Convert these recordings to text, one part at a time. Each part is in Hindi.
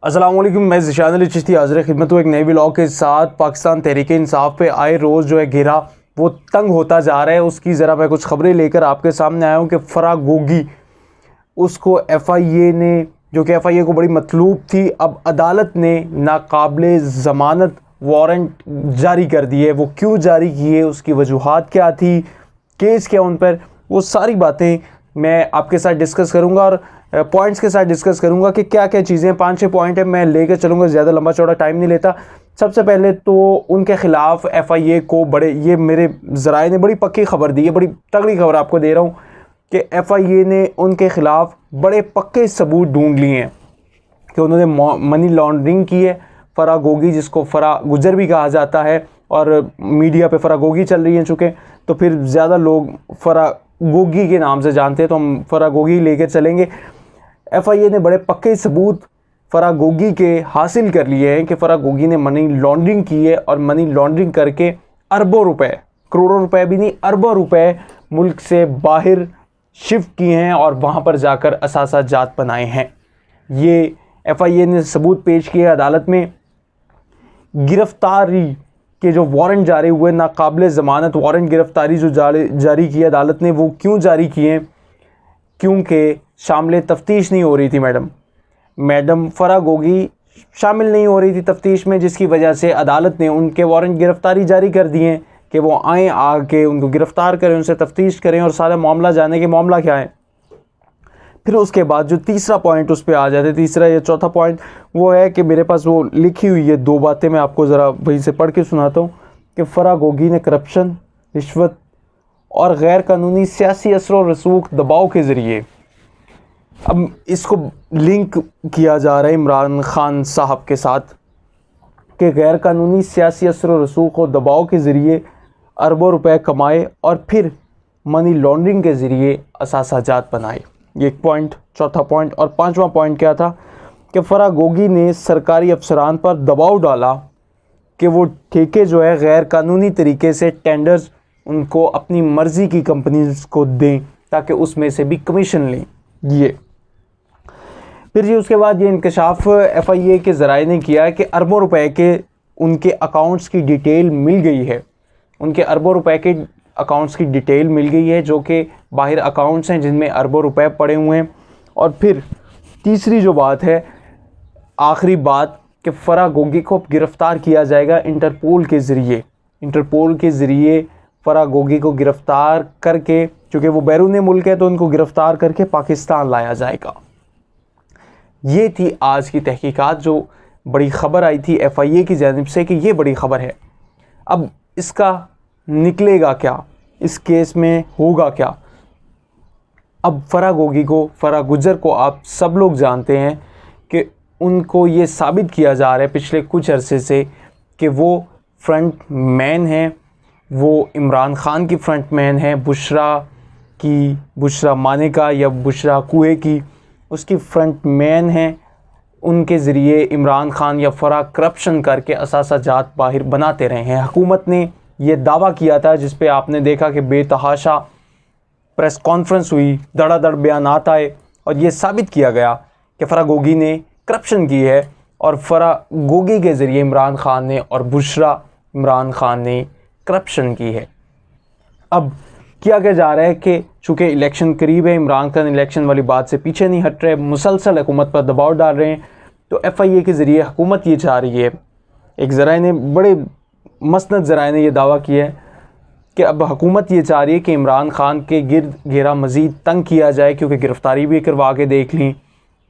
अस्सलाम वालेकुम, मैं ज़िशान अली चिश्ती हाज़िर खिदमत हूँ एक नए व्लॉग के साथ। पाकिस्तान तहरीक इंसाफ पे आए रोज़ जो है घेरा वो तंग होता जा रहा है। उसकी ज़रा मैं कुछ ख़बरें लेकर आपके सामने आया हूँ कि फ़राह गोगी उसको FIA ने, जो कि FIA को बड़ी मतलूब थी, अब अदालत ने नाकाबिले ज़मानत वारंट जारी कर दिए। वो क्यों जारी किए, उसकी वजूहात क्या थी, केस क्या उन पर, वो सारी बातें मैं आपके साथ डिस्कस करूंगा और पॉइंट्स के साथ डिस्कस करूंगा कि क्या क्या चीज़ें, 5-6 पॉइंट है, मैं लेकर चलूंगा, ज़्यादा लंबा चौड़ा टाइम नहीं लेता। सबसे पहले तो उनके ख़िलाफ़ FIA को बड़े, ये मेरे ज़राए ने बड़ी पक्की खबर दी है, बड़ी तगड़ी खबर आपको दे रहा हूँ कि FIA ने उनके ख़िलाफ़ बड़े पक्के सबूत ढूंढ लिए हैं कि उन्होंने मनी लॉन्ड्रिंग की है। फ़राह गोगी, जिसको फ़राह गुजर भी कहा जाता है और मीडिया पे फ़राह गोगी चल रही है, चूँकि तो फिर ज़्यादा लोग फ़राह गोगी के नाम से जानते हैं, तो हम फ़राह गोगी लेकर चलेंगे। FIA ने बड़े पक्के सबूत फ़राह गोगी के हासिल कर लिए हैं कि फ़राह गोगी ने मनी लॉन्ड्रिंग की है और मनी लॉन्ड्रिंग करके अरबों रुपए, करोड़ों रुपए भी नहीं, अरबों रुपए मुल्क से बाहर शिफ्ट किए हैं और वहाँ पर जाकर असासा जात बनाए हैं। ये FIA ने सबूत पेश किए अदालत में। गिरफ्तारी के जो वारंट जारी हुए, नाकाबिले ज़मानत वारंट गिरफ्तारी जो जारी किए अदालत ने, वो क्यों जारी किए? क्योंकि शामिल तफ्तीश नहीं हो रही थी मैडम फ़राह गोगी शामिल नहीं हो रही थी तफ्तीश में, जिसकी वजह से अदालत ने उनके वारंट गिरफ्तारी जारी कर दिए कि वो आएँ, आके उनको गिरफ़्तार करें, उनसे तफ्तीश करें और सारा मामला जाने कि मामला क्या है। फिर उसके बाद जो तीसरा पॉइंट उस पर आ जाते, तीसरा या चौथा पॉइंट, वो है कि मेरे पास वो लिखी हुई है 2 बातें, मैं आपको ज़रा वहीं से पढ़ के सुनाता हूँ कि फ़राह गोगी ने करप्शन, रिश्वत और गैर कानूनी सियासी असर व रसूख दबाव के ज़रिए, अब इसको लिंक किया जा रहा है इमरान खान साहब के साथ कि गैर कानूनी सियासी असर व रसूख और दबाव के ज़रिए अरबों रुपए कमाए और फिर मनी लॉन्ड्रिंग के ज़रिए असासा जात बनाए। ये एक पॉइंट, चौथा पॉइंट। और 5वां पॉइंट क्या था कि फ़राह गोगी ने सरकारी अफसरान पर दबाव डाला कि वो ठेके जो है गैर कानूनी तरीके से टेंडर्स उनको अपनी मर्ज़ी की कंपनीज को दें ताकि उसमें से भी कमीशन लें। ये फिर जी उसके बाद ये इंकशाफ FIA के ज़राए ने किया है कि अरबों रुपए के उनके अकाउंट्स की डिटेल मिल गई है, उनके अरबों रुपए के अकाउंट्स की डिटेल मिल गई है, जो कि बाहर अकाउंट्स हैं जिनमें अरबों रुपए पड़े हुए हैं। और फिर तीसरी जो बात है, आखिरी बात, कि फ़राह गोगी को गिरफ़्तार किया जाएगा इंटरपोल के ज़रिए। इंटरपोल के ज़रिए फ़राह गोगी को गिरफ़्तार करके, चूँकि वो बैरून मुल्क है, तो उनको गिरफ़्तार करके पाकिस्तान लाया जाएगा। ये थी आज की तहकीकात, जो बड़ी ख़बर आई थी FIA की जानिब से कि ये बड़ी ख़बर है। अब इसका निकलेगा क्या, इस केस में होगा क्या? अब फ़राह गोगी को, फ़राह गुजर को आप सब लोग जानते हैं कि उनको ये साबित किया जा रहा है पिछले कुछ अरसे से कि वो फ्रंट मैन हैं, वो इमरान खान की फ्रंट मैन है, बुशरा मानेका या बुशरा कुए की, उसकी फ्रंट मैन है। उनके ज़रिए इमरान खान या फ़राह करप्शन करके असासा जात बाहर बनाते रहे हैं। हुकूमत ने ये दावा किया था, जिस पे आपने देखा कि बेतहाशा प्रेस कॉन्फ्रेंस हुई, धड़ाधड़ बयानात आए और ये साबित किया गया कि फ़राह गोगी ने करप्शन की है और फ़राह गोगी के ज़रिए इमरान खान ने और बुशरा इमरान खान ने करप्शन की है। अब किया क्या जा रहा है कि चूँकि इलेक्शन करीब है, इमरान खान इलेक्शन वाली बात से पीछे नहीं हट रहे, मुसलसल हुकूमत पर दबाव डाल रहे हैं, तो FIA के ज़रिए हुकूमत ये चाह रही है, एक ज़राए ने, बड़े मसनद ज़राए ने यह दावा किया है कि अब हुकूमत ये चाह रही है कि इमरान खान के गिर्द घेरा मज़ीद तंग किया जाए, क्योंकि गिरफ़्तारी भी करवा के देख ली,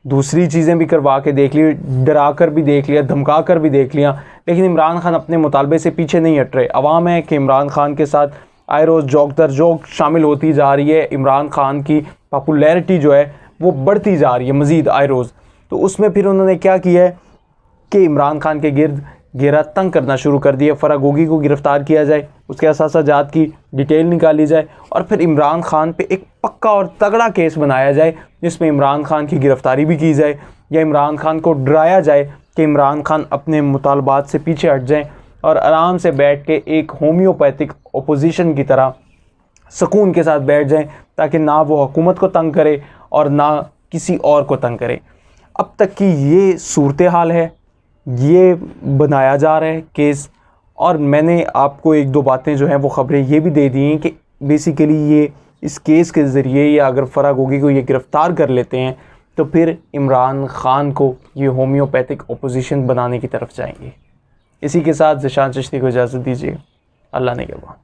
दूसरी चीज़ें भी करवा के देख ली, डरा कर भी देख लिया, धमका कर भी देख लिया, लेकिन इमरान खान अपने मुतालबे से पीछे नहीं हट रहे। अवाम है कि इमरान खान के साथ आए रोज़ जोक दर जोक शामिल होती जा रही है, इमरान खान की पॉपुलैरिटी जो है वो बढ़ती जा रही है मज़ीद आए रोज़। तो उसमें फिर उन्होंने क्या किया है कि इमरान खान के गिर्द घेरा तंग करना शुरू कर दिया। फ़राह गोगी को गिरफ़्तार किया जाए, उसके असासा जात की डिटेल निकाली जाए और फिर इमरान खान पे एक पक्का और तगड़ा केस बनाया जाए, जिसमें इमरान खान की गिरफ़्तारी भी की जाए या इमरान खान को डराया जाए कि इमरान खान अपने मुतालबात से पीछे हट जाएँ और आराम से बैठ के एक होम्योपैथिक अपोजिशन की तरह सुकून के साथ बैठ जाएँ, ताकि ना वो हुकूमत को तंग करे और ना किसी और को तंग करे। अब तक की ये सूरत हाल है, ये बनाया जा रहा है केस। और मैंने आपको एक दो बातें जो हैं वो ख़बरें ये भी दे दी हैं कि बेसिकली ये इस केस के ज़रिए या अगर फ़राग होगी को ये गिरफ़्तार कर लेते हैं तो फिर इमरान ख़ान को ये होम्योपैथिक अपोजिशन बनाने की तरफ जाएंगे। इसी के साथ ज़िशान चिश्ती को इजाज़त दीजिए। अल्लाह ने के बाद।